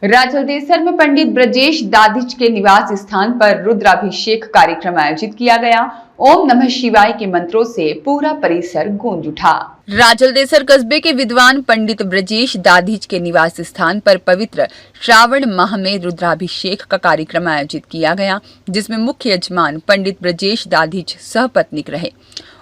राजलदेसर में पंडित ब्रजेश दाधिच के निवास स्थान पर रुद्राभिषेक कार्यक्रम आयोजित किया गया। ओम नमः शिवाय के मंत्रों से पूरा परिसर गूंज उठा। राजलदेसर कस्बे के विद्वान पंडित ब्रजेश दाधिच के निवास स्थान पर पवित्र श्रावण माह में रुद्राभिषेक का कार्यक्रम आयोजित किया गया, जिसमें मुख्य यजमान पंडित ब्रजेश दाधिच सहपत्नीक रहे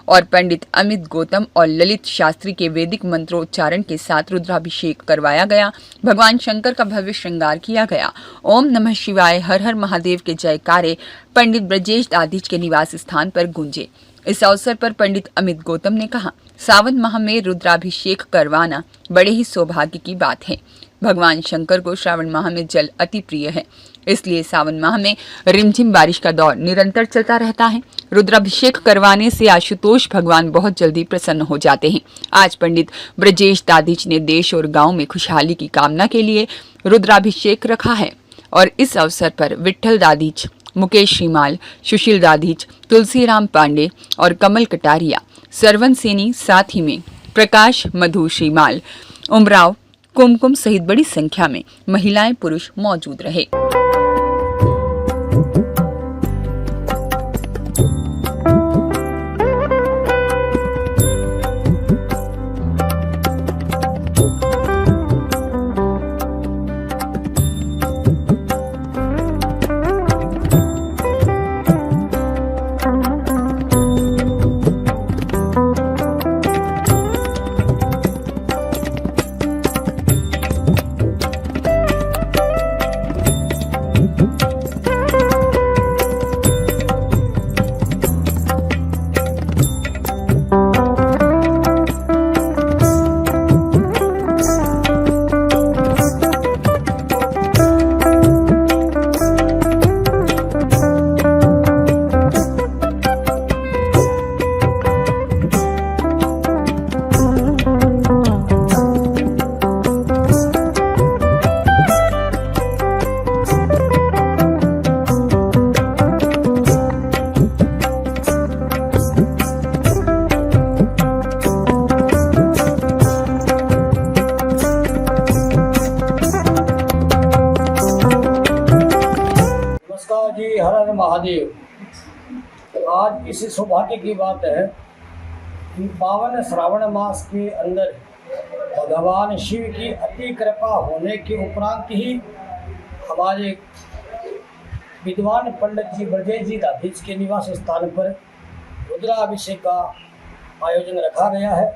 और पंडित अमित गौतम और ललित शास्त्री के वैदिक मंत्रोच्चारण के साथ रुद्राभिषेक करवाया गया। भगवान शंकर का भव्य श्रृंगार किया गया। ओम नमः शिवाय, हर हर महादेव के जयकारे पंडित ब्रजेश दाधिच के निवास स्थान पर गूंजे। इस अवसर पर पंडित अमित गौतम ने कहा, सावन माह में रुद्राभिषेक करवाना बड़े ही सौभाग्य की बात है। भगवान शंकर को श्रावण माह में जल अति प्रिय है, इसलिए सावन माह में रिमझिम बारिश का दौर निरंतर चलता रहता है। रुद्राभिषेक करवाने से आशुतोष भगवान बहुत जल्दी प्रसन्न हो जाते हैं। आज पंडित ब्रजेश दाधिच ने देश और गांव में खुशहाली की कामना के लिए रुद्राभिषेक रखा है और इस अवसर पर विट्ठल दाधिच, मुकेश श्रीमाल, सुशील दाधिच, तुलसीराम पांडे और कमल कटारिया, सरवन सेनी, साथ ही में प्रकाश, मधु श्रीमाल, उमराव, कुमकुम सहित बड़ी संख्या में महिलाएं पुरुष मौजूद रहे। जी, हर हर महादेव। आज इस सौभाग्य की बात है कि पावन श्रावण मास के अंदर भगवान शिव की अति कृपा होने के उपरांत ही हमारे विद्वान पंडित जी ब्रजेश जी दाधिच के निवास स्थान पर रुद्राभिषेक का आयोजन रखा गया है।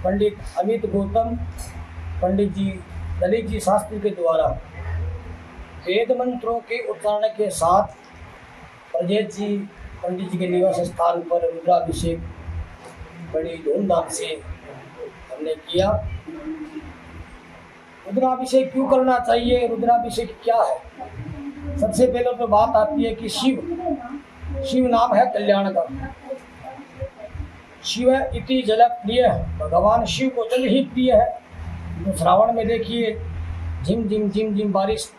पंडित अमित गौतम, पंडित जी ललित जी शास्त्री के द्वारा वेद मंत्रों के उच्चारण के साथ ब्रजेश जी पंडित जी के निवास स्थान पर रुद्राभिषेक बड़ी धूमधाम से हमने किया। रुद्राभिषेक क्यों करना चाहिए, रुद्राभिषेक क्या है? सबसे पहले तो बात आती है कि शिव नाम है कल्याण का। शिव इति जल प्रिय है, भगवान शिव को जल ही प्रिय है। तो श्रावण में देखिए झिम झिम झिम झिम बारिश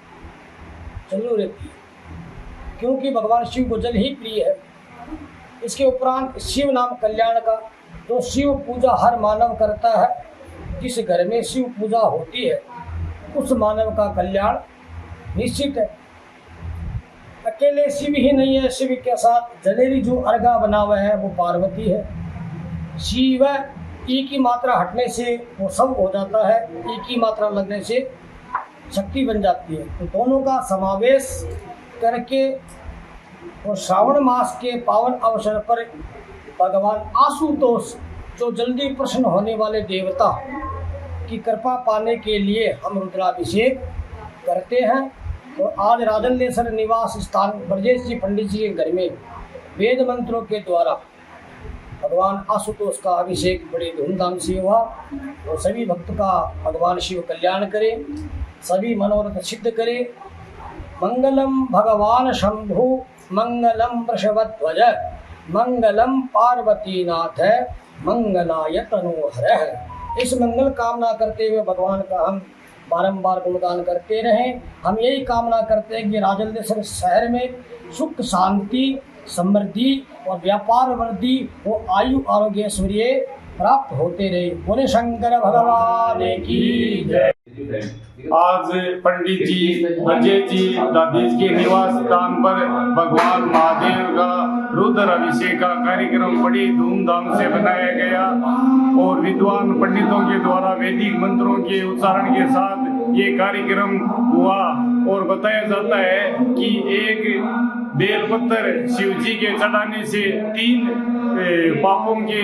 चालू रहती है, क्योंकि भगवान शिव को जल ही प्रिय है। इसके उपरांत शिव नाम कल्याण का, तो शिव पूजा हर मानव करता है। जिस घर में शिव पूजा होती है उस मानव का कल्याण निश्चित है। अकेले शिव ही नहीं है, शिव के साथ जलेरी जो अर्घा बना हुआ है वो पार्वती है। शिव ई की मात्रा हटने से वो सब हो जाता है, ई की मात्रा लगने से शक्ति बन जाती है। तो दोनों का समावेश करके और श्रावण मास के पावन अवसर पर भगवान आशुतोष, जो जल्दी प्रसन्न होने वाले देवता की कृपा पाने के लिए हम रुद्राभिषेक करते हैं। तो आज राजलदेसर निवास स्थान ब्रजेश जी पंडित जी के घर में वेद मंत्रों के द्वारा भगवान आशुतोष का अभिषेक बड़े धूमधाम से हुआ। और सभी भक्त का भगवान शिव कल्याण करे, सभी मनोरथ सिद्ध करे। मंगलम भगवान शंभु, मंगलम वृषभध्वज, मंगलम पार्वती नाथ, मंगलाय तनोहर। इस मंगल कामना करते हुए भगवान का हम बारंबार गुणगान करते रहें। हम यही कामना करते हैं कि राजलदेसर शहर में सुख शांति समृद्धि और व्यापार वृद्धि वो आयु आरोग्य ऐश्वर्य प्राप्त होते रहे। बोले शंकर भगवान की जय। आज पंडित जी अजय जी दादीज के निवास स्थान पर भगवान महादेव का रुद्र अभिषेक का कार्यक्रम बड़ी धूमधाम से बनाया गया और विद्वान पंडितों के द्वारा वैदिक मंत्रों के उच्चारण के साथ ये कार्यक्रम हुआ। और बताया जाता है कि एक बेलपत्र शिव जी के चढ़ाने से 3 पापों के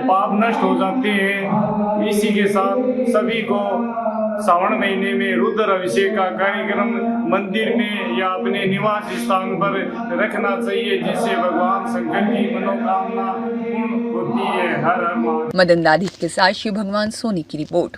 पाप नष्ट हो जाते हैं। इसी के साथ सभी को श्रावण महीने में रुद्र अभिषेक का कार्यक्रम मंदिर में या अपने निवास स्थान पर रखना चाहिए, जिससे भगवान शंकर की मनोकामना पूर्ण होती है। हर हर महादेव। मदन दाधिच के साथ शिव भगवान सोनी की रिपोर्ट।